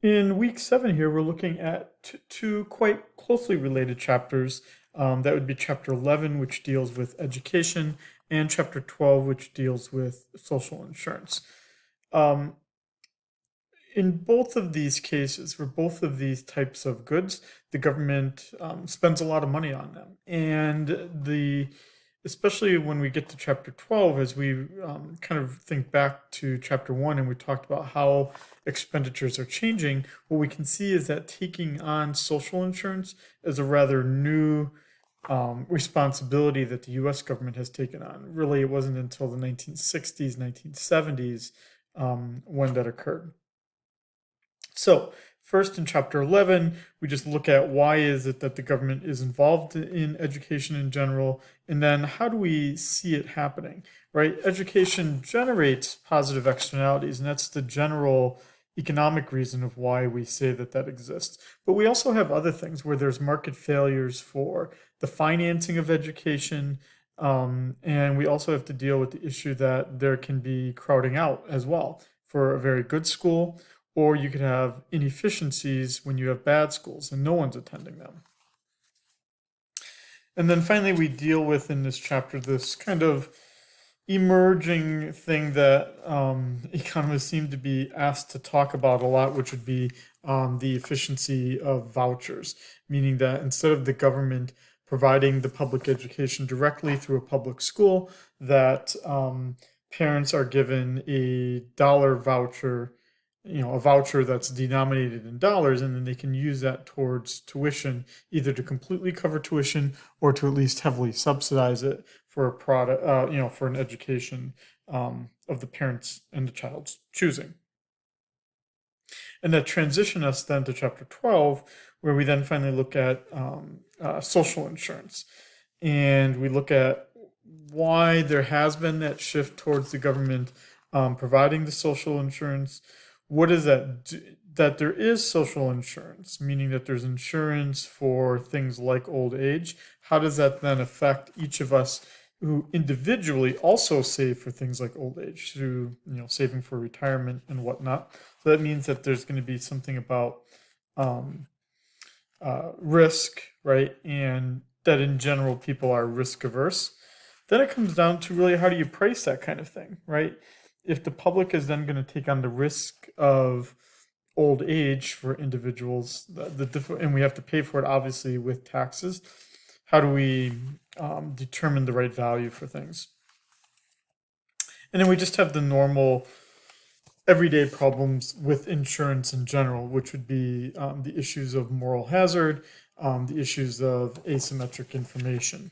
In week 7 here, we're looking at two quite closely related chapters. That would be chapter 11, which deals with education, and chapter 12, which deals with social insurance. Um, in both of these cases, for both of these types of goods, the government spends a lot of money on them. And especially when we get to chapter 12, as we kind of think back to chapter 1 and we talked about how expenditures are changing, what we can see is that taking on social insurance is a rather new responsibility that the US government has taken on. Really, it wasn't until the 1960s, 1970s when that occurred. So, first in chapter 11, we just look at why is it that the government is involved in education in general, and then how do we see it happening, right? Education generates positive externalities, and that's the general economic reason of why we say that that exists. But we also have other things where there's market failures for the financing of education, and we also have to deal with the issue that there can be crowding out as well for a very good school, or you could have inefficiencies when you have bad schools and no one's attending them. And then finally, we deal with in this chapter this kind of emerging thing that economists seem to be asked to talk about a lot, which would be the efficiency of vouchers, meaning that instead of the government providing the public education directly through a public school, that parents are given a dollar voucher, a voucher that's denominated in dollars, and then they can use that towards tuition, either to completely cover tuition or to at least heavily subsidize it for a product, for an education of the parents and the child's choosing. And that transition us then to chapter 12, where we then finally look at social insurance. And we look at why there has been that shift towards the government providing the social insurance. What is that? That there is social insurance, meaning that there's insurance for things like old age. How does that then affect each of us who individually also save for things like old age through saving for retirement and whatnot? So that means that there's going to be something about risk, right? And that in general people are risk averse. Then it comes down to really how do you price that kind of thing, right? If the public is then going to take on the risk of old age for individuals, and we have to pay for it obviously with taxes, how do we determine the right value for things? And then we just have the normal everyday problems with insurance in general, which would be the issues of moral hazard, the issues of asymmetric information.